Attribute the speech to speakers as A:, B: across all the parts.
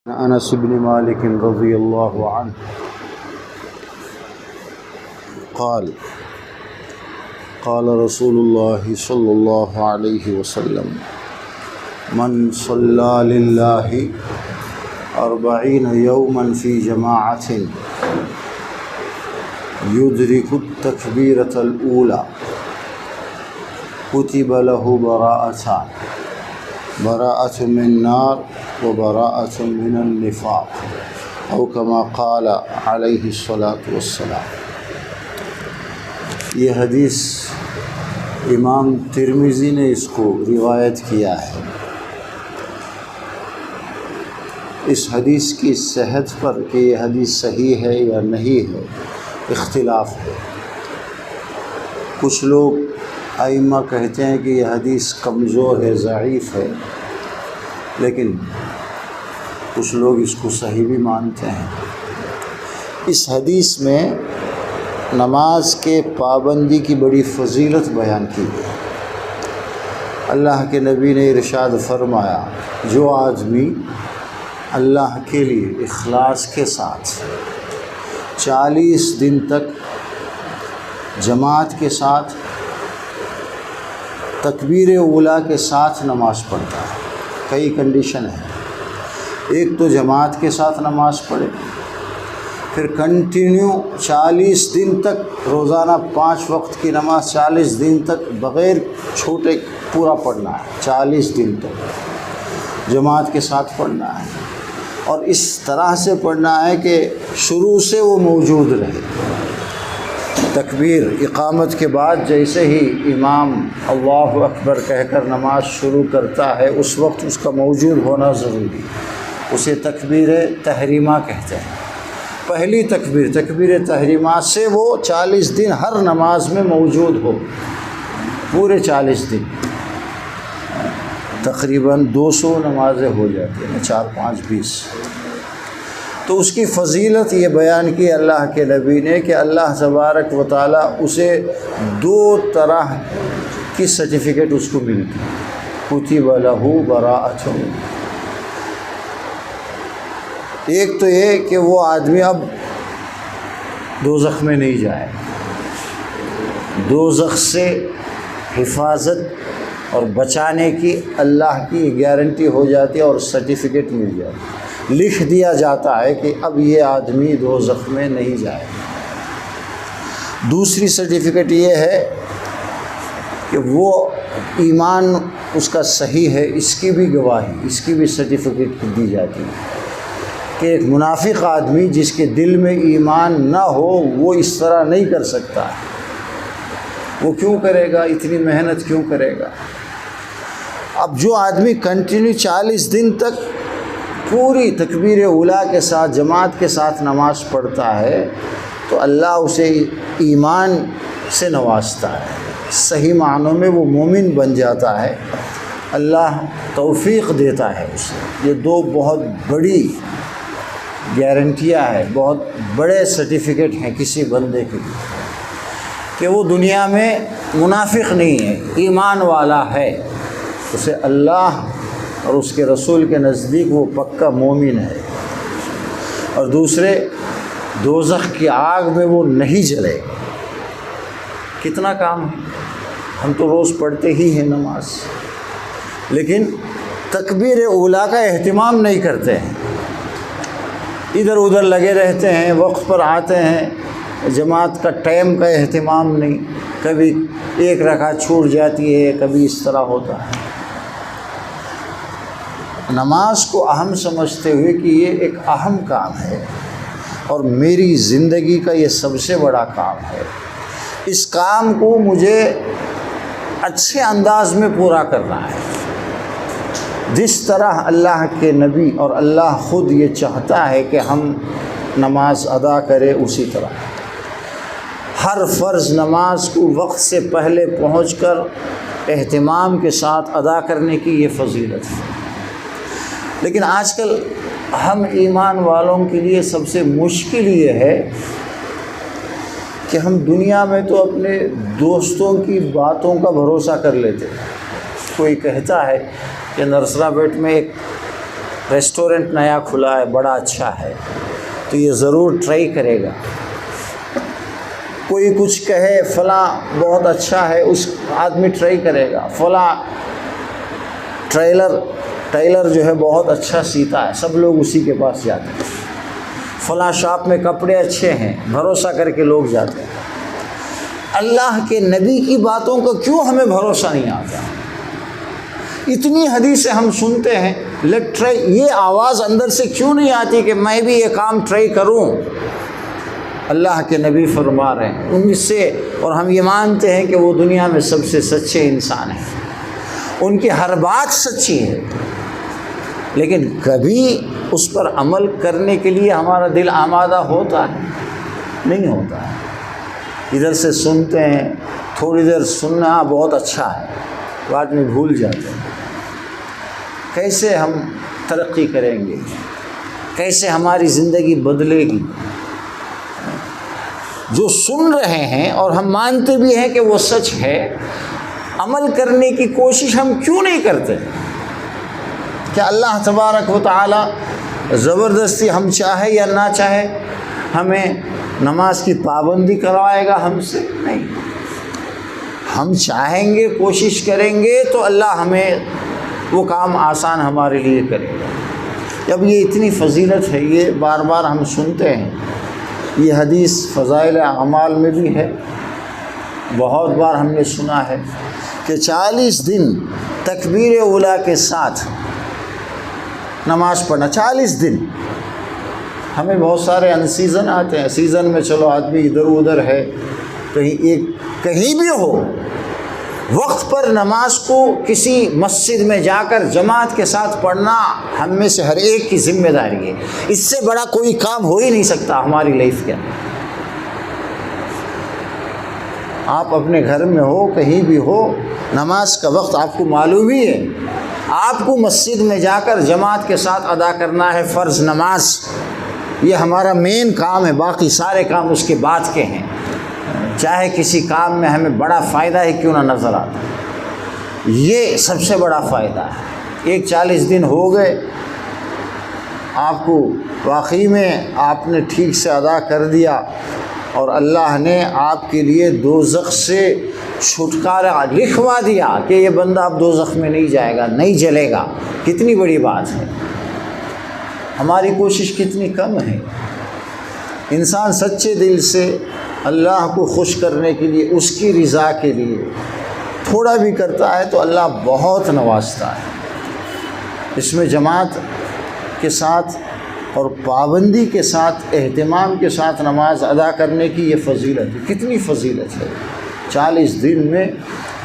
A: انس بن مالک رضی اللہ عنہ قال قال رسول اللہ صلی اللہ علیہ وسلم من صلی للہ 40 یوما فی جماعۃ یدرک التکبیرۃ الاولی کتب له براءۃ من نار وبراءۃ من النفاق او کما قال علیہ الصلاۃ والسلام۔ یہ حدیث امام ترمذی نے اس کو روایت کیا ہے۔ اس حدیث کی صحت پر کہ یہ حدیث صحیح ہے یا نہیں ہے اختلاف ہے۔ کچھ لوگ ائمہ کہتے ہیں کہ یہ حدیث کمزور ہے، ضعیف ہے، لیکن کچھ لوگ اس کو صحیح بھی مانتے ہیں۔ اس حدیث میں نماز کے پابندی کی بڑی فضیلت بیان کی ہے۔ اللہ کے نبی نے ارشاد فرمایا، جو آدمی اللہ کے لیے اخلاص کے ساتھ 40 دن تک جماعت کے ساتھ تکبیر اولیٰ کے ساتھ نماز پڑھتا ہے، کئی کنڈیشن ہیں۔ ایک تو جماعت کے ساتھ نماز پڑھے، پھر کنٹینیو 40 دن تک روزانہ 5 وقت کی نماز 40 دن تک بغیر چھوٹے پورا پڑھنا ہے، 40 دن تک جماعت کے ساتھ پڑھنا ہے، اور اس طرح سے پڑھنا ہے کہ شروع سے وہ موجود رہے۔ تکبیر اقامت کے بعد جیسے ہی امام اللہ اکبر کہہ کر نماز شروع کرتا ہے اس وقت اس کا موجود ہونا ضروری، اسے تکبیر تحریمہ کہتے ہیں۔ پہلی تکبیر، تکبیر تحریمہ سے وہ 40 دن ہر نماز میں موجود ہو، پورے 40 دن، تقریباً 200 نمازیں ہو جاتی ہیں، 4 5 20۔ تو اس کی فضیلت یہ بیان کی اللہ کے نبی نے کہ اللہ تبارک و تعالیٰ اسے 2 طرح کی سرٹیفکیٹ اس کو ملتی، کتب لہ براءۃ۔ ایک تو یہ کہ وہ آدمی اب دوزخ میں نہیں جائے، دوزخ سے حفاظت اور بچانے کی اللہ کی گارنٹی ہو جاتی ہے اور سرٹیفکیٹ مل جاتی ہے، لکھ دیا جاتا ہے کہ اب یہ آدمی دوزخ میں نہیں جائے۔ دوسری سرٹیفکیٹ یہ ہے کہ وہ ایمان اس کا صحیح ہے، اس کی بھی گواہی، اس کی بھی سرٹیفکیٹ دی جاتی ہے کہ ایک منافق آدمی جس کے دل میں ایمان نہ ہو وہ اس طرح نہیں کر سکتا، وہ کیوں کرے گا، اتنی محنت کیوں کرے گا۔ اب جو آدمی کنٹینیو 40 دن تک پوری تکبیر اولیٰ کے ساتھ جماعت کے ساتھ نماز پڑھتا ہے تو اللہ اسے ایمان سے نوازتا ہے، صحیح معنوں میں وہ مومن بن جاتا ہے، اللہ توفیق دیتا ہے اسے۔ یہ 2 بہت بڑی گارنٹیاں ہیں، بہت بڑے سرٹیفکیٹ ہیں کسی بندے کے لیے کہ وہ دنیا میں منافق نہیں ہے، ایمان والا ہے، اسے اللہ اور اس کے رسول کے نزدیک وہ پکا مومن ہے، اور دوسرے دوزخ کی آگ میں وہ نہیں جلے۔ کتنا کام ہے، ہم تو روز پڑھتے ہی ہیں نماز، لیکن تکبیر اولیٰ کا اہتمام نہیں کرتے ہیں، ادھر ادھر لگے رہتے ہیں، وقت پر آتے ہیں، جماعت کا ٹائم کا اہتمام نہیں، کبھی 1 رکعت چھوٹ جاتی ہے، کبھی اس طرح ہوتا ہے۔ نماز کو اہم سمجھتے ہوئے کہ یہ ایک اہم کام ہے اور میری زندگی کا یہ سب سے بڑا کام ہے، اس کام کو مجھے اچھے انداز میں پورا کرنا ہے، جس طرح اللہ کے نبی اور اللہ خود یہ چاہتا ہے کہ ہم نماز ادا کریں، اسی طرح ہر فرض نماز کو وقت سے پہلے پہنچ کر اہتمام کے ساتھ ادا کرنے کی یہ فضیلت ہے۔ لیکن آج کل ہم ایمان والوں کے لیے سب سے مشکل یہ ہے کہ ہم دنیا میں تو اپنے دوستوں کی باتوں کا بھروسہ کر لیتے ہیں۔ کوئی کہتا ہے کہ نرسرا بیٹ میں ایک ریسٹورنٹ نیا کھلا ہے، بڑا اچھا ہے، تو یہ ضرور ٹرائی کرے گا۔ کوئی کچھ کہے فلاں بہت اچھا ہے، اس آدمی ٹرائی کرے گا۔ فلاں ٹیلر جو ہے بہت اچھا سیتا ہے، سب لوگ اسی کے پاس جاتے ہیں۔ فلاں شاپ میں کپڑے اچھے ہیں، بھروسہ کر کے لوگ جاتے ہیں۔ اللہ کے نبی کی باتوں کا کیوں ہمیں بھروسہ نہیں آتا؟ اتنی حدیثیں ہم سنتے ہیں، لیٹ ٹرائی، یہ آواز اندر سے کیوں نہیں آتی کہ میں بھی یہ کام ٹرائی کروں؟ اللہ کے نبی فرما رہے ہیں ان سے، اور ہم یہ مانتے ہیں کہ وہ دنیا میں سب سے سچے انسان ہیں، ان کی ہر بات سچی ہے، لیکن کبھی اس پر عمل کرنے کے لیے ہمارا دل آمادہ ہوتا ہے؟ نہیں ہوتا ہے۔ ادھر سے سنتے ہیں، تھوڑی دیر سننا بہت اچھا ہے، بعد میں بھول جاتے ہیں۔ کیسے ہم ترقی کریں گے؟ کیسے ہماری زندگی بدلے گی؟ جو سن رہے ہیں اور ہم مانتے بھی ہیں کہ وہ سچ ہے، عمل کرنے کی کوشش ہم کیوں نہیں کرتے؟ کیا اللہ تبارک و تعالی زبردستی ہم چاہے یا نہ چاہے ہمیں نماز کی پابندی کروائے گا ہم سے؟ نہیں، ہم چاہیں گے، کوشش کریں گے تو اللہ ہمیں وہ کام آسان ہمارے لیے کرے گا۔ جب یہ اتنی فضیلت ہے، یہ بار بار ہم سنتے ہیں، یہ حدیث فضائل اعمال میں بھی ہے، بہت بار ہم نے سنا ہے کہ 40 دن تکبیر اولیٰ کے ساتھ نماز پڑھنا، 40 دن۔ ہمیں بہت سارے ان سیزن آتے ہیں، سیزن میں چلو آدمی ادھر ادھر ہے، کہیں بھی ہو، وقت پر نماز کو کسی مسجد میں جا کر جماعت کے ساتھ پڑھنا ہم میں سے ہر ایک کی ذمہ داری ہے۔ اس سے بڑا کوئی کام ہو ہی نہیں سکتا ہماری لائف کے اندر۔ آپ اپنے گھر میں ہو، کہیں بھی ہو، نماز کا وقت آپ کو معلوم ہی ہے، آپ کو مسجد میں جا کر جماعت کے ساتھ ادا کرنا ہے فرض نماز، یہ ہمارا مین کام ہے، باقی سارے کام اس کے بعد کے ہیں، چاہے کسی کام میں ہمیں بڑا فائدہ ہی کیوں نہ نظر آتا، یہ سب سے بڑا فائدہ ہے۔ ایک 40 دن ہو گئے، آپ کو واقعی میں آپ نے ٹھیک سے ادا کر دیا، اور اللہ نے آپ کے لیے دوزخ سے چھٹکارا لکھوا دیا کہ یہ بندہ اب دوزخ میں نہیں جائے گا، نہیں جلے گا، کتنی بڑی بات ہے۔ ہماری کوشش کتنی کم ہے۔ انسان سچے دل سے اللہ کو خوش کرنے کے لیے، اس کی رضا کے لیے تھوڑا بھی کرتا ہے تو اللہ بہت نوازتا ہے۔ اس میں جماعت کے ساتھ اور پابندی کے ساتھ، اہتمام کے ساتھ نماز ادا کرنے کی یہ فضیلت ہے۔ کتنی فضیلت ہے! 40 دن میں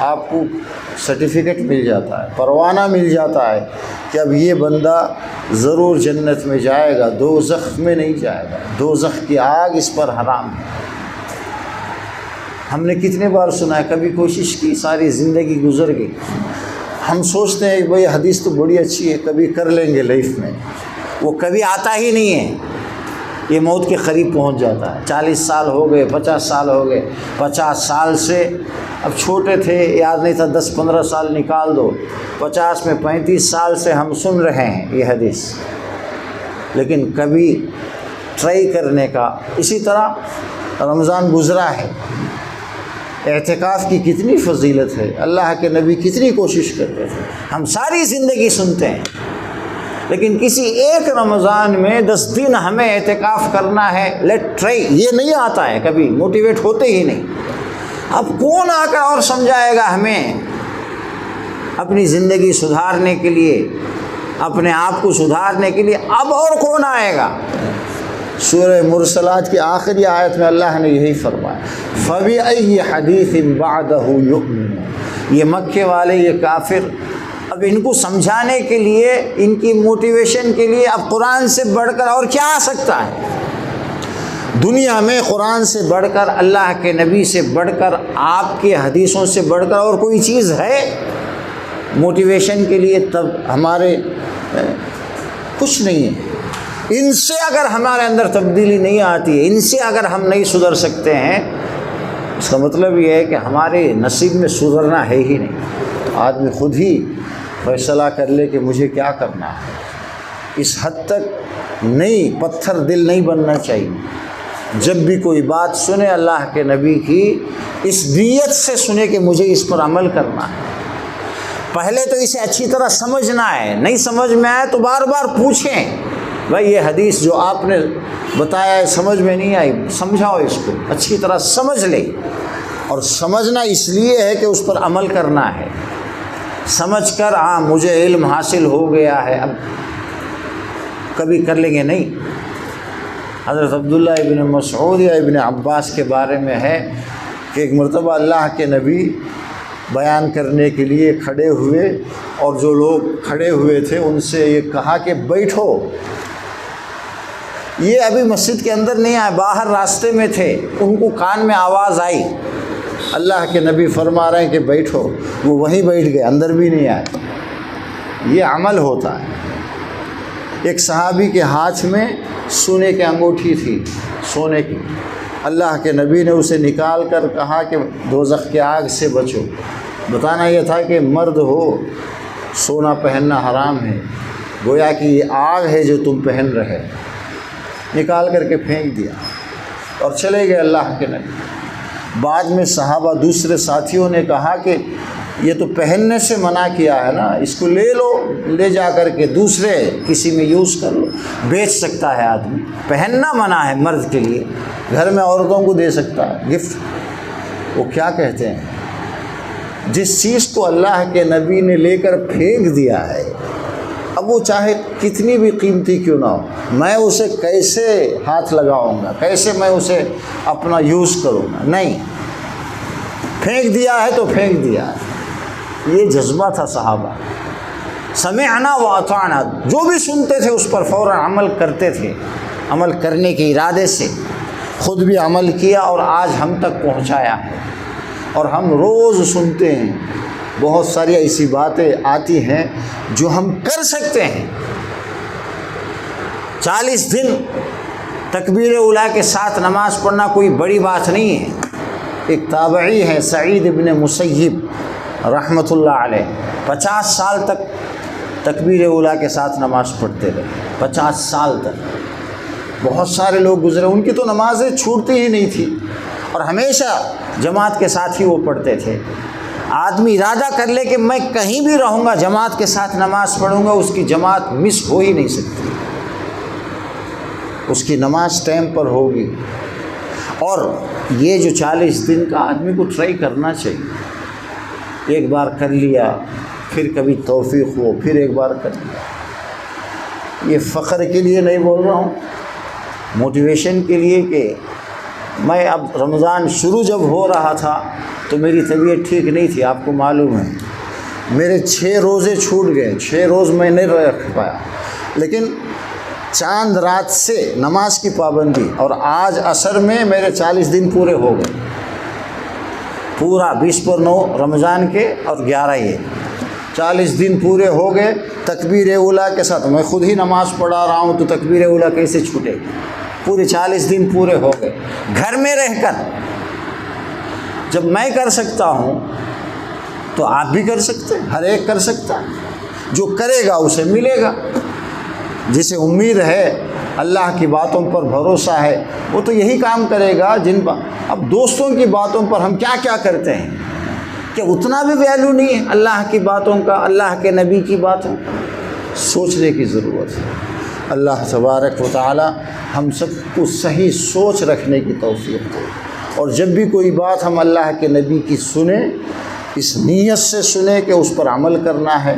A: آپ کو سرٹیفکیٹ مل جاتا ہے، پروانہ مل جاتا ہے کہ اب یہ بندہ ضرور جنت میں جائے گا، دوزخ میں نہیں جائے گا، دوزخ کی آگ اس پر حرام ہے۔ ہم نے کتنے بار سنا ہے، کبھی کوشش کی، ساری زندگی گزر گئی، ہم سوچتے ہیں کہ بھئی حدیث تو بڑی اچھی ہے، کبھی کر لیں گے لائف میں، وہ کبھی آتا ہی نہیں ہے، یہ موت کے قریب پہنچ جاتا ہے۔ 40 سال ہو گئے، 50 سال ہو گئے، 50 سال سے، اب چھوٹے تھے یاد نہیں تھا، 10-15 سال نکال دو، 50 میں 35 سال سے ہم سن رہے ہیں یہ حدیث، لیکن کبھی ٹرائی کرنے کا۔ اسی طرح رمضان گزرا ہے، اعتکاف کی کتنی فضیلت ہے، اللہ کے نبی کتنی کوشش کرتے تھے، ہم ساری زندگی سنتے ہیں، لیکن کسی ایک رمضان میں 10 دن ہمیں اعتکاف کرنا ہے، لیٹ ٹرائی، یہ نہیں آتا ہے، کبھی موٹیویٹ ہوتے ہی نہیں۔ اب کون آ کر اور سمجھائے گا ہمیں اپنی زندگی سدھارنے کے لیے، اپنے آپ کو سدھارنے کے لیے؟ اب اور کون آئے گا؟ سورہ مرسلات کی آخری آیت میں اللہ نے یہی فرمایا، فَبِأَيِّ حَدِيثٍ بَعْدَهُ يُؤْمِنُونَ۔ یہ مکے والے، یہ کافر، اب ان کو سمجھانے کے لیے، ان کی موٹیویشن کے لیے اب قرآن سے بڑھ کر اور کیا آ سکتا ہے؟ دنیا میں قرآن سے بڑھ کر، اللہ کے نبی سے بڑھ کر، آپ کے حدیثوں سے بڑھ کر اور کوئی چیز ہے موٹیویشن کے لیے؟ تب ہمارے کچھ نہیں ہے۔ ان سے اگر ہمارے اندر تبدیلی نہیں آتی ہے، ان سے اگر ہم نہیں سدھر سکتے ہیں، اس کا مطلب یہ ہے کہ ہمارے نصیب میں سدھرنا ہے ہی نہیں۔ آدمی خود ہی فیصلہ کر لے کہ مجھے کیا کرنا ہے۔ اس حد تک نہیں، پتھر دل نہیں بننا چاہیے. جب بھی کوئی بات سنے اللہ کے نبی کی، اس نیت سے سنے کہ مجھے اس پر عمل کرنا ہے. پہلے تو اسے اچھی طرح سمجھنا ہے، نہیں سمجھ میں آئے تو بار بار پوچھیں، بھائی یہ حدیث جو آپ نے بتایا ہے سمجھ میں نہیں آئی، سمجھاؤ اس کو، اچھی طرح سمجھ لے. اور سمجھنا اس لیے ہے کہ اس پر عمل کرنا ہے. سمجھ کر ہاں مجھے علم حاصل ہو گیا ہے اب کبھی کر لیں گے، نہیں. حضرت عبداللہ ابن مسعود یا ابن عباس کے بارے میں ہے کہ ایک مرتبہ اللہ کے نبی بیان کرنے کے لیے کھڑے ہوئے، اور جو لوگ کھڑے ہوئے تھے ان سے یہ کہا کہ بیٹھو. یہ ابھی مسجد کے اندر نہیں آئے، باہر راستے میں تھے، ان کو کان میں آواز آئی اللہ کے نبی فرما رہے ہیں کہ بیٹھو. وہ وہیں بیٹھ گئے، اندر بھی نہیں آئے. یہ عمل ہوتا ہے. ایک صحابی کے ہاتھ میں سونے کی انگوٹھی تھی، سونے کی. اللہ کے نبی نے اسے نکال کر کہا کہ دوزخ کی آگ سے بچو. بتانا یہ تھا کہ مرد ہو سونا پہننا حرام ہے، گویا کہ یہ آگ ہے جو تم پہن رہے. نکال کر کے پھینک دیا اور چلے گئے اللہ کے نبی. بعد میں صحابہ دوسرے ساتھیوں نے کہا کہ یہ تو پہننے سے منع کیا ہے نا، اس کو لے لو، لے جا کر کے دوسرے کسی میں یوز کر لو. بیچ سکتا ہے آدمی، پہننا منع ہے مرد کے لیے، گھر میں عورتوں کو دے سکتا ہے گفٹ. وہ کیا کہتے ہیں، جس چیز کو اللہ کے نبی نے لے کر پھینک دیا ہے، اب وہ چاہے کتنی بھی قیمتی کیوں نہ ہو، میں اسے کیسے ہاتھ لگاؤں گا، کیسے میں اسے اپنا یوز کروں گا. نہیں، پھینک دیا ہے تو پھینک دیا ہے. یہ جذبہ تھا صحابہ. سمعنا واطعنا، جو بھی سنتے تھے اس پر فوراً عمل کرتے تھے، عمل کرنے کے ارادے سے. خود بھی عمل کیا اور آج ہم تک پہنچایا ہے. اور ہم روز سنتے ہیں، بہت ساری ایسی باتیں آتی ہیں جو ہم کر سکتے ہیں. 40 دن تکبیر اولیٰ کے ساتھ نماز پڑھنا کوئی بڑی بات نہیں ہے. ایک تابعی ہے سعید ابن مسیب رحمۃ اللہ علیہ، 50 سال تک تکبیر اولیٰ کے ساتھ نماز پڑھتے رہے. 50 سال تک. بہت سارے لوگ گزرے، ان کی تو نمازیں چھوٹتی ہی نہیں تھی اور ہمیشہ جماعت کے ساتھ ہی وہ پڑھتے تھے. آدمی ارادہ کر لے کہ میں کہیں بھی رہوں گا جماعت کے ساتھ نماز پڑھوں گا، اس کی جماعت مس ہو ہی نہیں سکتی، اس کی نماز ٹائم پر ہوگی. اور یہ جو 40 دن کا آدمی کو ٹرائی کرنا چاہیے. ایک بار کر لیا، پھر کبھی توفیق ہو، پھر ایک بار کر لیا. یہ فخر کے لیے نہیں بول رہا ہوں، موٹیویشن کے لیے. کہ میں اب رمضان شروع جب ہو رہا تھا تو میری طبیعت ٹھیک نہیں تھی، آپ کو معلوم ہے. میرے 6 روزے چھوٹ گئے، 6 روز میں نہیں رکھ پایا. لیکن چاند رات سے نماز کی پابندی، اور آج عصر میں میرے 40 دن پورے ہو گئے. پورا 20 پر 9 رمضان کے اور 11 یہ 40 دن پورے ہو گئے تکبیر اولیٰ کے ساتھ. میں خود ہی نماز پڑھا رہا ہوں تو تکبیر اولیٰ کیسے چھوٹے؟ پورے 40 دن پورے ہو گئے گھر میں رہ کر. جب میں کر سکتا ہوں تو آپ بھی کر سکتے ہیں، ہر ایک کر سکتا ہے. جو کرے گا اسے ملے گا. جسے امید ہے، اللہ کی باتوں پر بھروسہ ہے، وہ تو یہی کام کرے گا جن پر. اب دوستوں کی باتوں پر ہم کیا کیا کرتے ہیں کہ اتنا بھی ویلیو نہیں ہے اللہ کی باتوں کا، اللہ کے نبی کی باتوں کا. سوچنے کی ضرورت ہے. اللہ تبارک و تعالی ہم سب کو صحیح سوچ رکھنے کی توفیق دے. اور جب بھی کوئی بات ہم اللہ کے نبی کی سنیں، اس نیت سے سنیں کہ اس پر عمل کرنا ہے،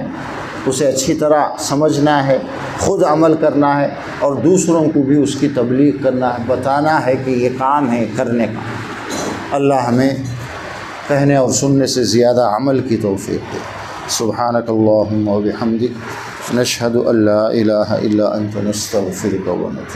A: اسے اچھی طرح سمجھنا ہے، خود عمل کرنا ہے، اور دوسروں کو بھی اس کی تبلیغ کرنا ہے، بتانا ہے کہ یہ کام ہے کرنے کا. اللہ ہمیں کہنے اور سننے سے زیادہ عمل کی توفیق دے. سبحانک اللہم و بحمدک، نشہد ان لا الہ الا انت، نستغفرک و نتوب